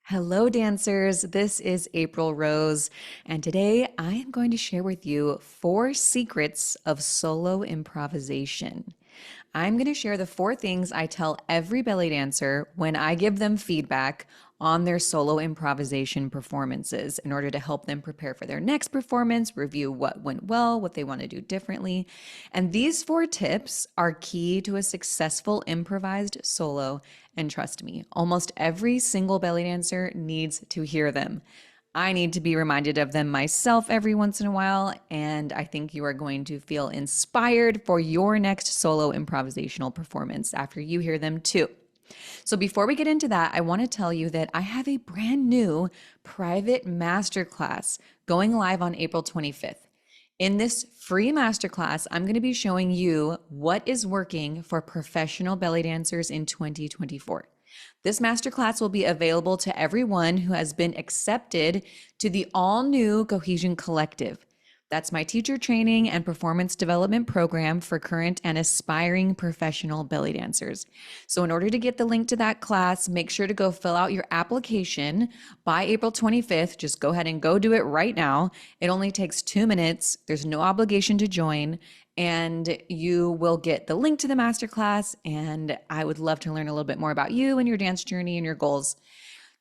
Hello, dancers. This is April Rose, and today I am going to share with you 4 secrets of solo improvisation. I'm going to share the 4 things I tell every belly dancer when I give them feedback on their solo improvisation performances in order to help them prepare for their next performance, review what went well, what they want to do differently. And these 4 tips are key to a successful improvised solo. And trust me, almost every single belly dancer needs to hear them. I need to be reminded of them myself every once in a while, and I think you are going to feel inspired for your next solo improvisational performance after you hear them too. So before we get into that, I want to tell you that I have a brand new private masterclass going live on April 25th. In this free masterclass, I'm going to be showing you what is working for professional belly dancers in 2024. This masterclass will be available to everyone who has been accepted to the all-new Cohesion Collective. That's my teacher training and performance development program for current and aspiring professional belly dancers. So in order to get the link to that class, make sure to go fill out your application by April 25th. Just go ahead and go do it right now. It only takes 2 minutes. There's no obligation to join, and you will get the link to the masterclass. And I would love to learn a little bit more about you and your dance journey and your goals.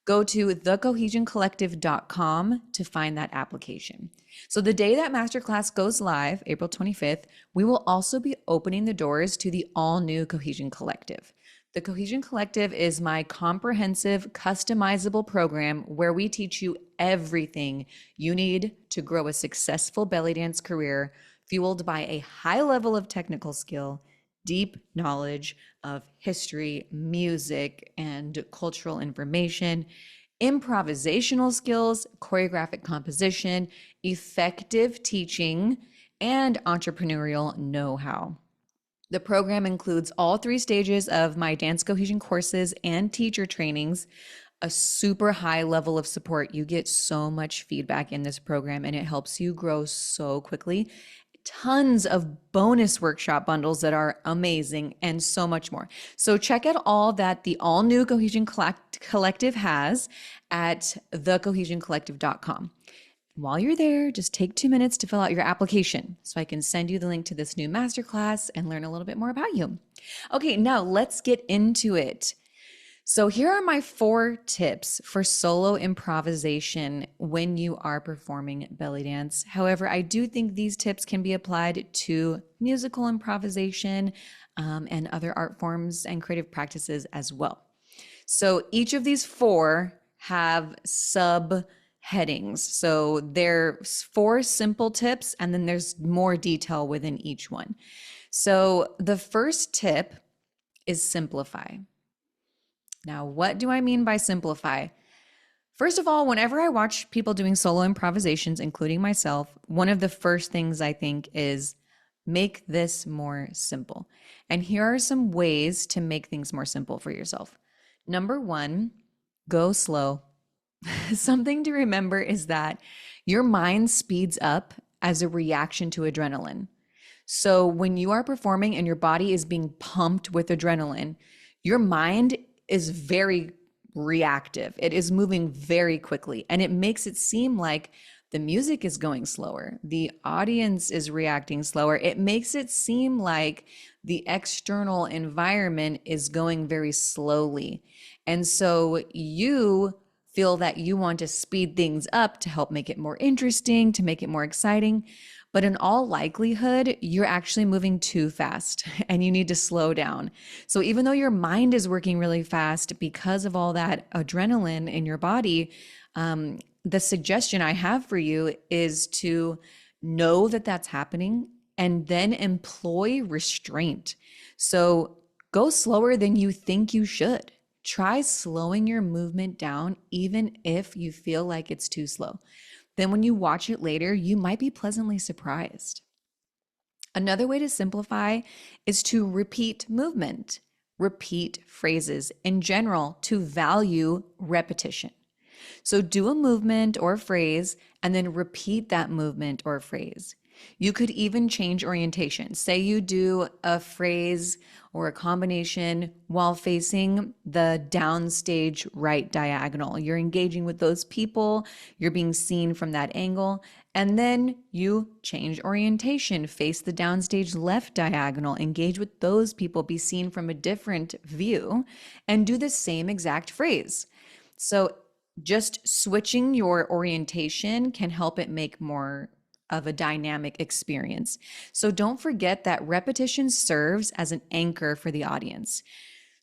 Go to thecohesioncollective.com to find that application. So the day that masterclass goes live, April 25th, we will also be opening the doors to the all-new Cohesion Collective. The Cohesion Collective is my comprehensive, customizable program where we teach you everything you need to grow a successful belly dance career fueled by a high level of technical skill, deep knowledge of history, music, and cultural information, improvisational skills, choreographic composition, effective teaching, and entrepreneurial know-how. The program includes all 3 stages of my dance cohesion courses and teacher trainings, a super high level of support. You get so much feedback in this program, and it helps you grow so quickly. Tons of bonus workshop bundles that are amazing, and so much more. So check out all that the all new Cohesion Collective has at thecohesioncollective.com. While you're there, just take 2 minutes to fill out your application so I can send you the link to this new masterclass and learn a little bit more about you. Okay, now let's get into it. So here are my 4 tips for solo improvisation when you are performing belly dance. However, I do think these tips can be applied to musical improvisation and other art forms and creative practices as well. So each of these 4 have subheadings. So there's 4 simple tips, and then there's more detail within each one. So the first tip is simplify. Now, what do I mean by simplify? First of all, whenever I watch people doing solo improvisations, including myself, one of the first things I think is make this more simple. And here are some ways to make things more simple for yourself. Number 1, go slow. Something to remember is that your mind speeds up as a reaction to adrenaline. So when you are performing and your body is being pumped with adrenaline, your mind is very reactive. It is moving very quickly, and it makes it seem like the music is going slower. The audience is reacting slower. It makes it seem like the external environment is going very slowly. And so you feel that you want to speed things up to help make it more interesting, to make it more exciting. But in all likelihood, you're actually moving too fast and you need to slow down. So even though your mind is working really fast because of all that adrenaline in your body, the suggestion I have for you is to know that that's happening and then employ restraint. So go slower than you think you should. Try slowing your movement down, even if you feel like it's too slow. Then when you watch it later, you might be pleasantly surprised. Another way to simplify is to repeat movement, repeat phrases in general, to value repetition. So do a movement or phrase and then repeat that movement or phrase. You could even change orientation. Say you do a phrase or a combination while facing the downstage right diagonal. You're engaging with those people, you're being seen from that angle, and then you change orientation, face the downstage left diagonal, engage with those people, be seen from a different view, and do the same exact phrase. So just switching your orientation can help it make more of a dynamic experience. So don't forget that repetition serves as an anchor for the audience.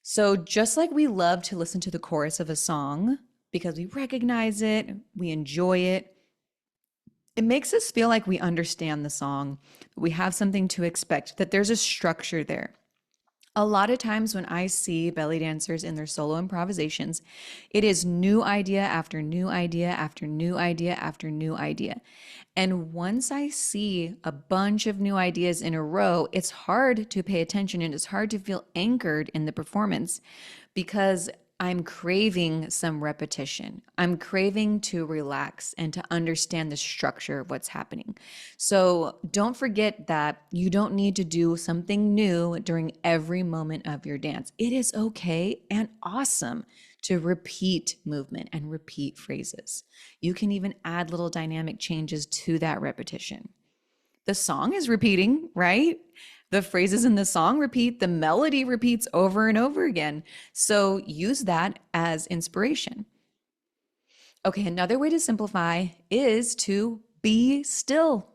So just like we love to listen to the chorus of a song because we recognize it, we enjoy it, it makes us feel like we understand the song, we have something to expect, that there's a structure there. A lot of times when I see belly dancers in their solo improvisations, it is new idea after new idea after new idea after new idea. And once I see a bunch of new ideas in a row, it's hard to pay attention and it's hard to feel anchored in the performance because I'm craving some repetition. I'm craving to relax and to understand the structure of what's happening. So don't forget that you don't need to do something new during every moment of your dance. It is okay and awesome to repeat movement and repeat phrases. You can even add little dynamic changes to that repetition. The song is repeating, right? The phrases in the song repeat, the melody repeats over and over again. So use that as inspiration. Okay, another way to simplify is to be still.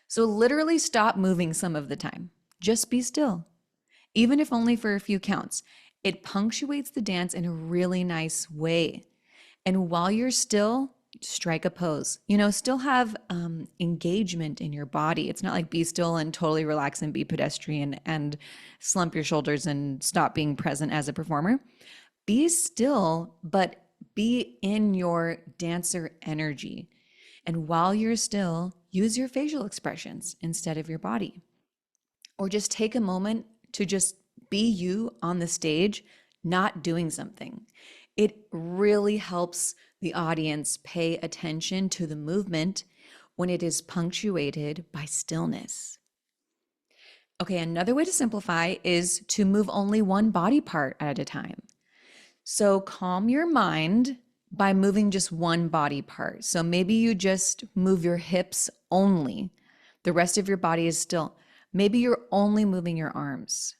So literally stop moving some of the time. Just be still, even if only for a few counts. It punctuates the dance in a really nice way. And while you're still, strike a pose. Still have engagement in your body. It's not like be still and totally relax and be pedestrian and slump your shoulders and stop being present as a performer. Be still, but be in your dancer energy. And while you're still, use your facial expressions instead of your body. Or just take a moment to just be you on the stage, not doing something. It really helps the audience pay attention to the movement when it is punctuated by stillness. Okay, another way to simplify is to move only one body part at a time. So calm your mind by moving just one body part. So maybe you just move your hips only. The rest of your body is still. Maybe you're only moving your arms.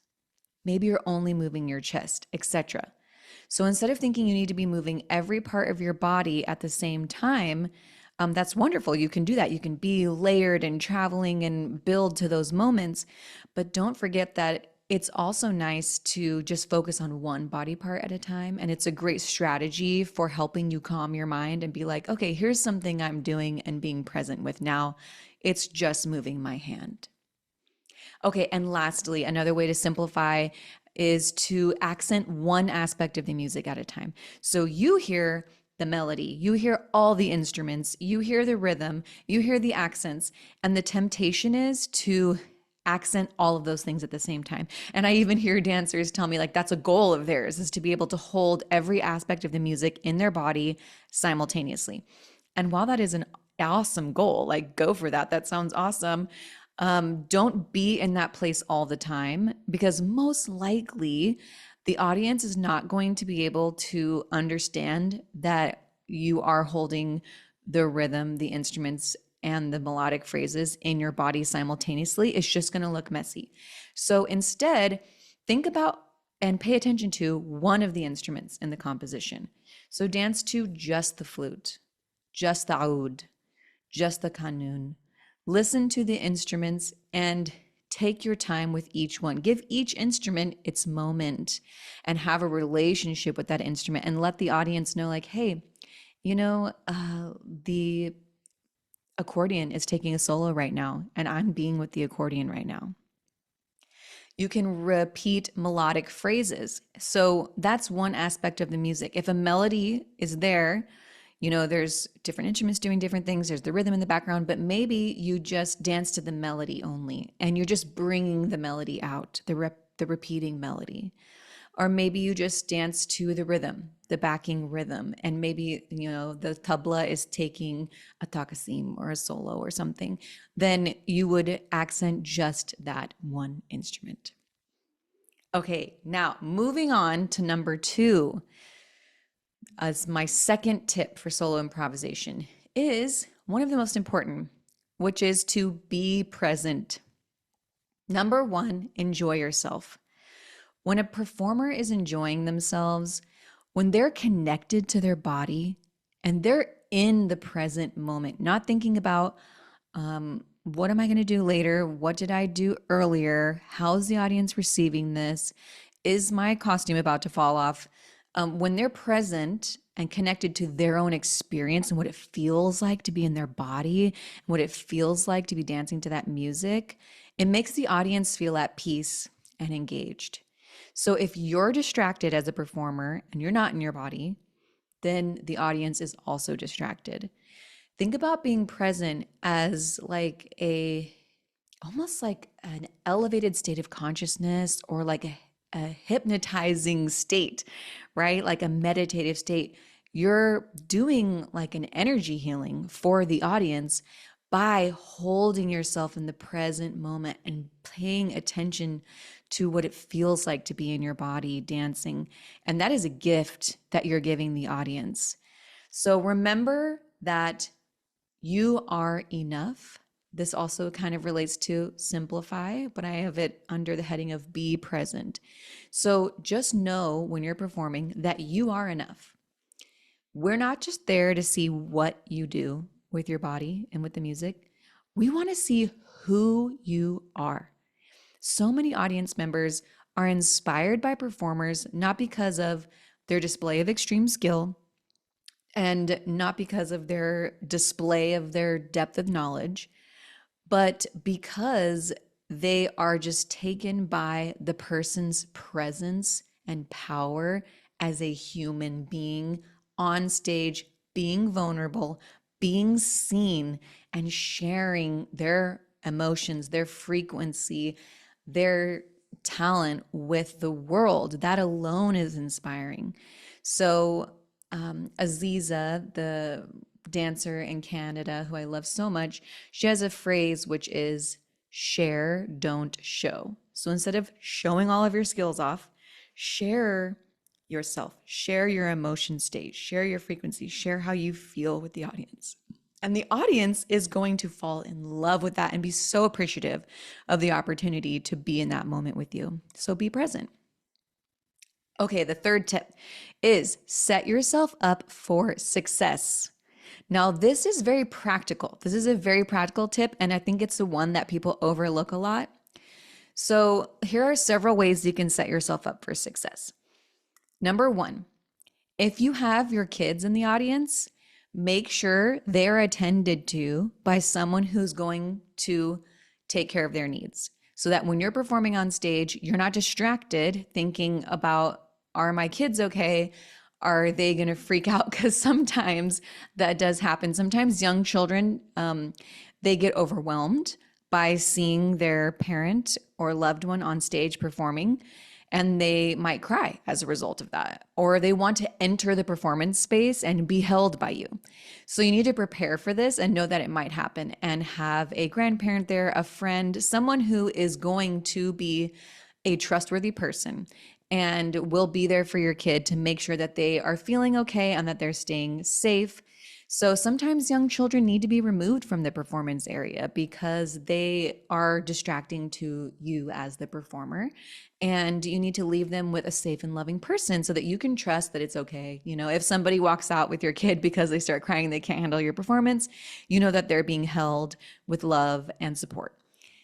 Maybe you're only moving your chest, etc. So instead of thinking you need to be moving every part of your body at the same time, that's wonderful. You can do that. You can be layered and traveling and build to those moments. But don't forget that it's also nice to just focus on one body part at a time. And it's a great strategy for helping you calm your mind and be like, okay, here's something I'm doing and being present with now. It's just moving my hand. Okay, and lastly, another way to simplify is to accent one aspect of the music at a time. So you hear the melody, you hear all the instruments, you hear the rhythm, you hear the accents, and the temptation is to accent all of those things at the same time. And I even hear dancers tell me like that's a goal of theirs, is to be able to hold every aspect of the music in their body simultaneously. And while that is an awesome goal, like go for that. That sounds awesome. Don't be in that place all the time because most likely the audience is not going to be able to understand that you are holding the rhythm, the instruments, and the melodic phrases in your body simultaneously. It's just going to look messy. So instead, think about and pay attention to one of the instruments in the composition. So dance to just the flute, just the oud, just the kanun. Listen to the instruments and take your time with each one. Give each instrument its moment and have a relationship with that instrument and let the audience know like, hey, the accordion is taking a solo right now and I'm being with the accordion right now. You can repeat melodic phrases. So that's one aspect of the music. If a melody is there, there's different instruments doing different things. There's the rhythm in the background, but maybe you just dance to the melody only and you're just bringing the melody out, the repeating melody. Or maybe you just dance to the rhythm the backing rhythm, and maybe, the tabla is taking a takasim or a solo or something, then you would accent just that one instrument. Okay, now moving on to number 2, as my second tip for solo improvisation, is one of the most important, which is to be present. Number 1, enjoy yourself. When a performer is enjoying themselves, when they're connected to their body and they're in the present moment, not thinking about what am I going to do later? What did I do earlier? How's the audience receiving this? Is my costume about to fall off? When they're present and connected to their own experience and what it feels like to be in their body, and what it feels like to be dancing to that music, it makes the audience feel at peace and engaged. So if you're distracted as a performer and you're not in your body, then the audience is also distracted. Think about being present as almost like an elevated state of consciousness, or like a hypnotizing state, right? Like a meditative state. You're doing like an energy healing for the audience by holding yourself in the present moment and paying attention to what it feels like to be in your body dancing. And that is a gift that you're giving the audience. So remember that you are enough. This also kind of relates to simplify, but I have it under the heading of be present. So just know when you're performing that you are enough. We're not just there to see what you do with your body and with the music. We want to see who you are. So many audience members are inspired by performers, not because of their display of extreme skill and not because of their display of their depth of knowledge, but because they are just taken by the person's presence and power as a human being on stage, being vulnerable, being seen, and sharing their emotions, their frequency, their talent with the world. That alone is inspiring. So Aziza, the dancer in Canada who I love so much, she has a phrase which is share, don't show. So instead of showing all of your skills off, share yourself, share your emotion state, share your frequency, share how you feel with the audience. And the audience is going to fall in love with that and be so appreciative of the opportunity to be in that moment with you. So be present. Okay, the third tip is set yourself up for success. Now, this is very practical. This is a very practical tip, and I think it's the one that people overlook a lot. So here are several ways you can set yourself up for success. Number 1, if you have your kids in the audience, make sure they're attended to by someone who's going to take care of their needs, so that when you're performing on stage, you're not distracted thinking about, are my kids okay? Are they going to freak out? Because sometimes that does happen. Sometimes young children, they get overwhelmed by seeing their parent or loved one on stage performing, and they might cry as a result of that, or they want to enter the performance space and be held by you. So you need to prepare for this and know that it might happen, and have a grandparent there, a friend, someone who is going to be a trustworthy person and will be there for your kid to make sure that they are feeling okay and that they're staying safe. So sometimes young children need to be removed from the performance area because they are distracting to you as the performer. And you need to leave them with a safe and loving person so that you can trust that it's okay. You know, if somebody walks out with your kid because they start crying, they can't handle your performance, you know that they're being held with love and support.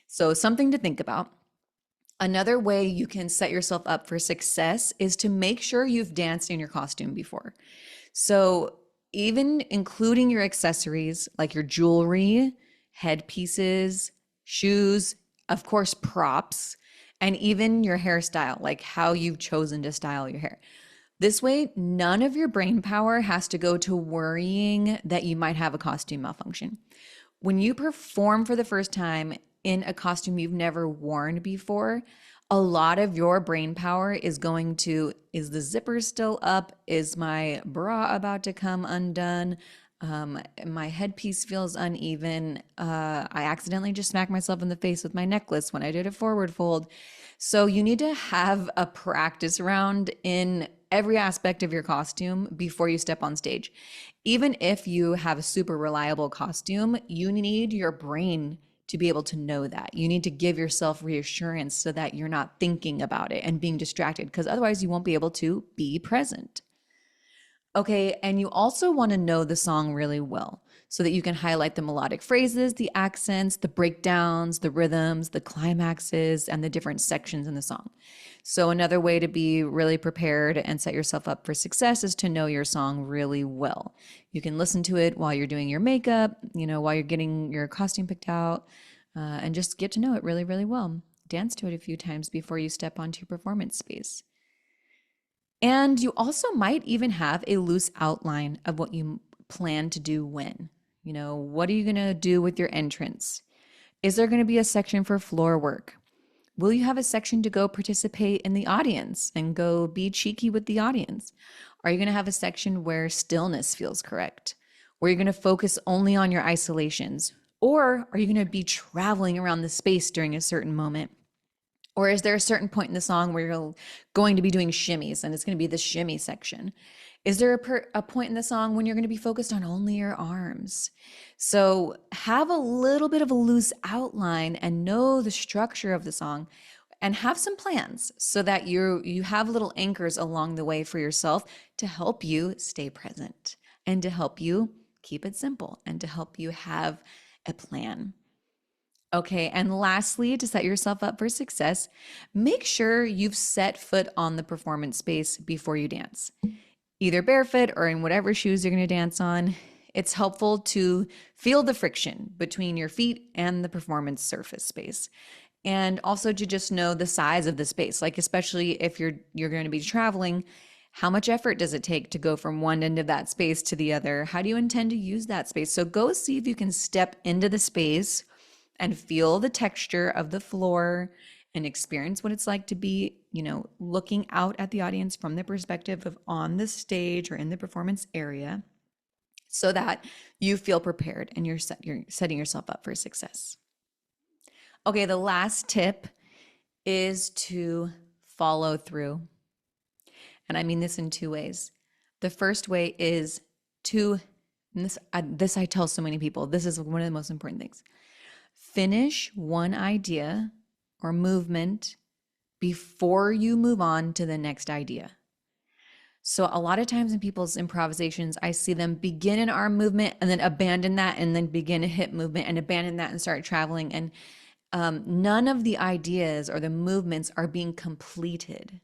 So something to think about. Another way you can set yourself up for success is to make sure you've danced in your costume before. So even including your accessories like your jewelry, headpieces, shoes, of course, props, and even your hairstyle, like how you've chosen to style your hair. This way, none of your brain power has to go to worrying that you might have a costume malfunction. When you perform for the first time in a costume you've never worn before, a lot of your brain power is going to, is the zipper still up? Is my bra about to come undone? My headpiece feels uneven. I accidentally just smacked myself in the face with my necklace when I did a forward fold. So you need to have a practice round in every aspect of your costume before you step on stage. Even if you have a super reliable costume, you need your brain to be able to know that. You need to give yourself reassurance so that you're not thinking about it and being distracted, because otherwise you won't be able to be present. Okay, and you also want to know the song really well so that you can highlight the melodic phrases, the accents, the breakdowns, the rhythms, the climaxes, and the different sections in the song. So, another way to be really prepared and set yourself up for success is to know your song really well. You can listen to it while you're doing your makeup, while you're getting your costume picked out, and just get to know it really, really well. Dance to it a few times before you step onto your performance space. And you also might even have a loose outline of what you plan to do when. What are you going to do with your entrance? Is there going to be a section for floor work? Will you have a section to go participate in the audience and go be cheeky with the audience? Are you going to have a section where stillness feels correct? Where you're going to focus only on your isolations? Or are you going to be traveling around the space during a certain moment? Or is there a certain point in the song where you're going to be doing shimmies and it's going to be the shimmy section? Is there a point in the song when you're going to be focused on only your arms? So have a little bit of a loose outline and know the structure of the song and have some plans so that you have little anchors along the way for yourself to help you stay present and to help you keep it simple and to help you have a plan. Okay, and lastly, to set yourself up for success, make sure you've set foot on the performance space before you dance, either barefoot or in whatever shoes you're going to dance on. It's helpful to feel the friction between your feet and the performance surface space. And also to just know the size of the space, like especially if you're going to be traveling, how much effort does it take to go from one end of that space to the other? How do you intend to use that space? So go see if you can step into the space and feel the texture of the floor and experience what it's like to be, looking out at the audience from the perspective of on the stage or in the performance area so that you feel prepared and you're setting yourself up for success. Okay, the last tip is to follow through. And I mean this in two ways. The first way is to, and this I tell so many people, this is one of the most important things. Finish one idea or movement before you move on to the next idea. So a lot of times in people's improvisations, I see them begin an arm movement and then abandon that and then begin a hip movement and abandon that and start traveling. And none of the ideas or the movements are being completed.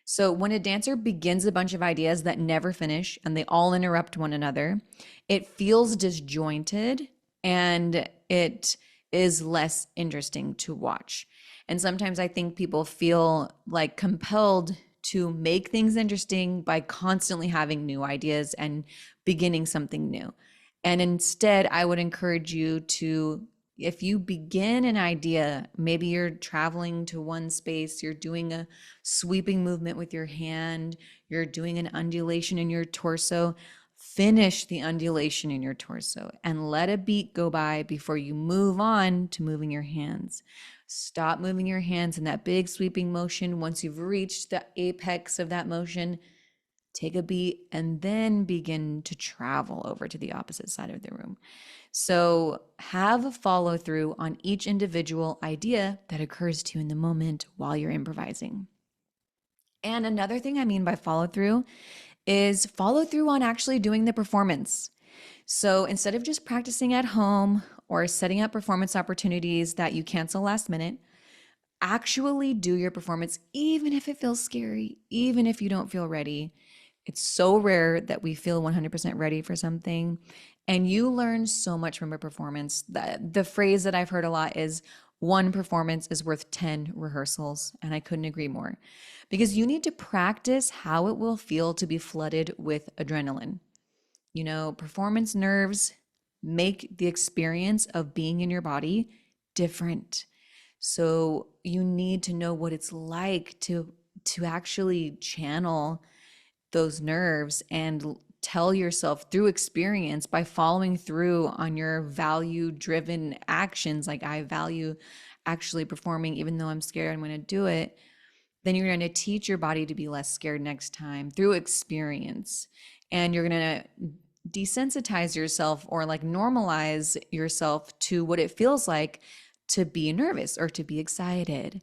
So when a dancer begins a bunch of ideas that never finish and they all interrupt one another, it feels disjointed and it is less interesting to watch. And sometimes I think people feel like compelled to make things interesting by constantly having new ideas and beginning something new. And instead, I would encourage you to, if you begin an idea, maybe you're traveling to one space, you're doing a sweeping movement with your hand, you're doing an undulation in your torso, finish the undulation in your torso and let a beat go by before you move on to moving your hands. Stop moving your hands in that big sweeping motion. Once you've reached the apex of that motion, take a beat and then begin to travel over to the opposite side of the room. So have a follow through on each individual idea that occurs to you in the moment while you're improvising. And another thing I mean by follow through is follow through on actually doing the performance. So instead of just practicing at home or setting up performance opportunities that you cancel last minute, actually do your performance, even if it feels scary, even if you don't feel ready. It's so rare that we feel 100% ready for something. And you learn so much from a performance. The phrase that I've heard a lot is one performance is worth 10 rehearsals. And I couldn't agree more, because you need to practice how it will feel to be flooded with adrenaline. Performance nerves make the experience of being in your body different. So you need to know what it's like to actually channel those nerves and tell yourself through experience by following through on your value driven actions, like I value actually performing even though I'm scared, I'm going to do it. Then you're going to teach your body to be less scared next time through experience. And you're going to desensitize yourself or like normalize yourself to what it feels like to be nervous or to be excited.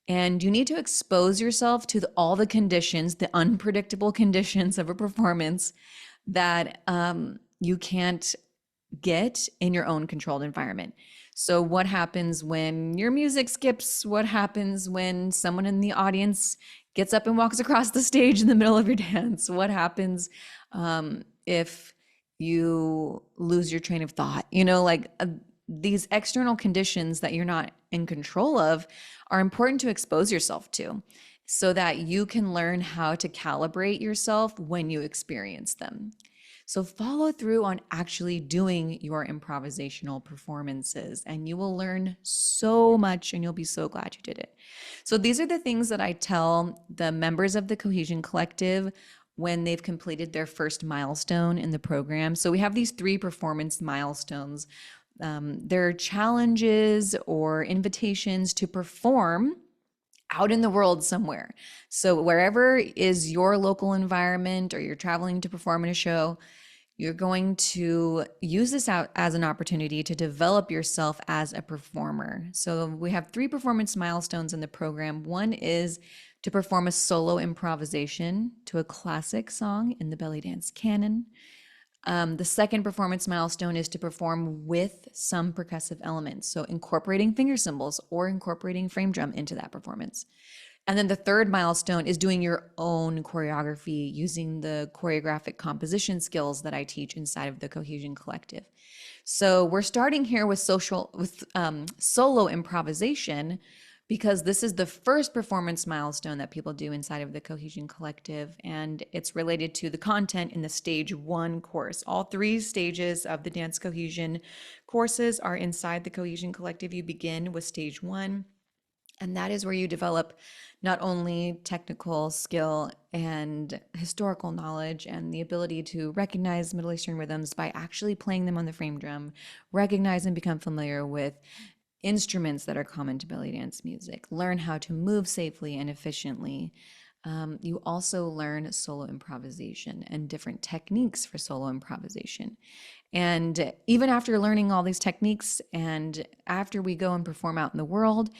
And you need to expose yourself to all the conditions, the unpredictable conditions of a performance that you can't get in your own controlled environment. So, what happens when your music skips? What happens when someone in the audience gets up and walks across the stage in the middle of your dance? What happens if you lose your train of thought? These external conditions that you're not in control of are important to expose yourself to so that you can learn how to calibrate yourself when you experience them. So follow through on actually doing your improvisational performances, and you will learn so much and you'll be so glad you did it. So these are the things that I tell the members of the Cohesion Collective when they've completed their first milestone in the program. So we have these 3 performance milestones. They're challenges or invitations to perform out in the world somewhere. So wherever is your local environment or you're traveling to perform in a show, you're going to use this out as an opportunity to develop yourself as a performer. So we have 3 performance milestones in the program. One is to perform a solo improvisation to a classic song in the belly dance canon. The second performance milestone is to perform with some percussive elements, so incorporating finger cymbals or incorporating frame drum into that performance. And then the third milestone is doing your own choreography using the choreographic composition skills that I teach inside of the Cohesion Collective. So we're starting here with solo improvisation because this is the first performance milestone that people do inside of the Cohesion Collective, and it's related to the content in the stage 1 course. All 3 stages of the dance cohesion courses are inside the Cohesion Collective. You begin with stage 1, and that is where you develop not only technical skill and historical knowledge and the ability to recognize Middle Eastern rhythms by actually playing them on the frame drum, recognize and become familiar with instruments that are common to belly dance music, learn how to move safely and efficiently. You also learn solo improvisation and different techniques for solo improvisation. And even after learning all these techniques and after we go and perform out in the world,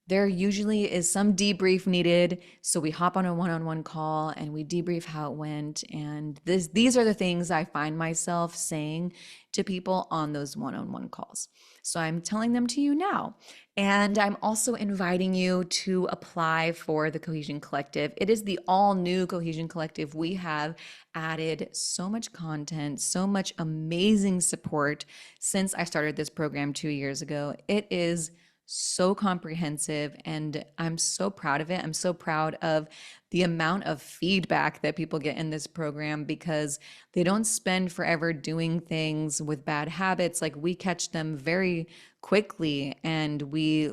there usually is some debrief needed. So we hop on a one-on-one call and we debrief how it went. And these are the things I find myself saying to people on those one-on-one calls. So I'm telling them to you now. And I'm also inviting you to apply for the Cohesion Collective. It is the all new Cohesion Collective. We have added so much content, so much amazing support since I started this program 2 years ago. It is so comprehensive and I'm so proud of it. I'm so proud of the amount of feedback that people get in this program because they don't spend forever doing things with bad habits. Like we catch them very quickly and we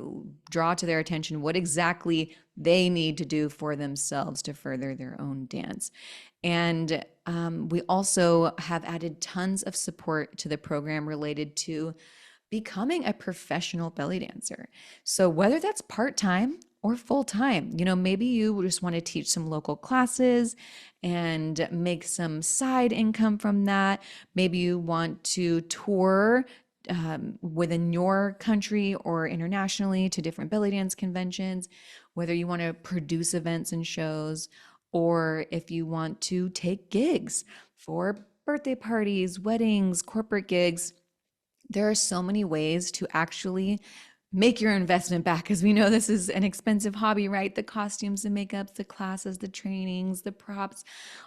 draw to their attention what exactly they need to do for themselves to further their own dance. And we also have added tons of support to the program related to becoming a professional belly dancer. So whether that's part-time or full-time, maybe you just want to teach some local classes and make some side income from that. Maybe you want to tour within your country or internationally to different belly dance conventions, whether you want to produce events and shows, or if you want to take gigs for birthday parties, weddings, corporate gigs. There are so many ways to actually make your investment back because we know this is an expensive hobby, right? The costumes, the makeups, the classes, the trainings, the props,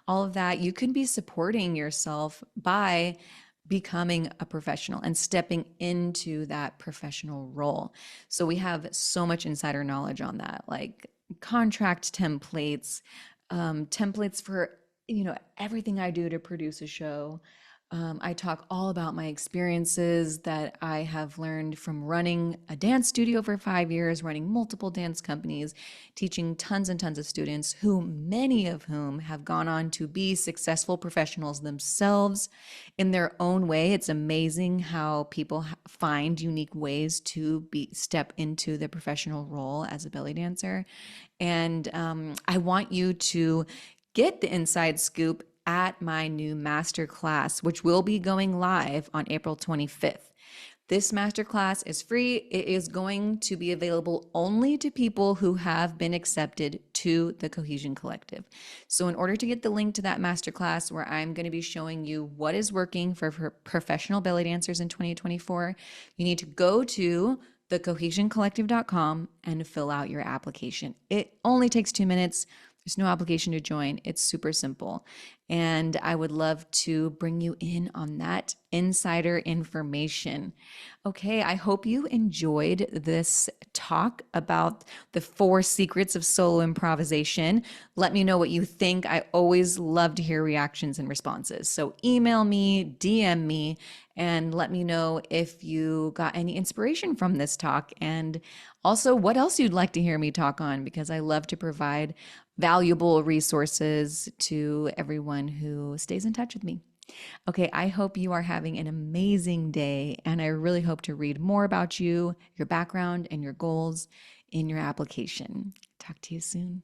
all of that. You can be supporting yourself by becoming a professional and stepping into that professional role. So we have so much insider knowledge on that, like contract templates, templates for everything I do to produce a show, I talk all about my experiences that I have learned from running a dance studio for 5 years, running multiple dance companies, teaching tons and tons of students, who many of whom have gone on to be successful professionals themselves in their own way. It's amazing how people find unique ways to step into the professional role as a belly dancer. And I want you to get the inside scoop at my new masterclass, which will be going live on April 25th. This masterclass is free. It is going to be available only to people who have been accepted to the Cohesion Collective. So, in order to get the link to that masterclass, where I'm going to be showing you what is working for professional belly dancers in 2024, you need to go to thecohesioncollective.com and fill out your application. It only takes 2 minutes. There's no obligation to join. It's super simple. And I would love to bring you in on that insider information. Okay, I hope you enjoyed this talk about the 4 secrets of solo improvisation. Let me know what you think. I always love to hear reactions and responses. So email me, DM me, and let me know if you got any inspiration from this talk, and also what else you'd like to hear me talk on, because I love to provide valuable resources to everyone who stays in touch with me. Okay, I hope you are having an amazing day, and I really hope to read more about you, your background, and your goals in your application. Talk to you soon.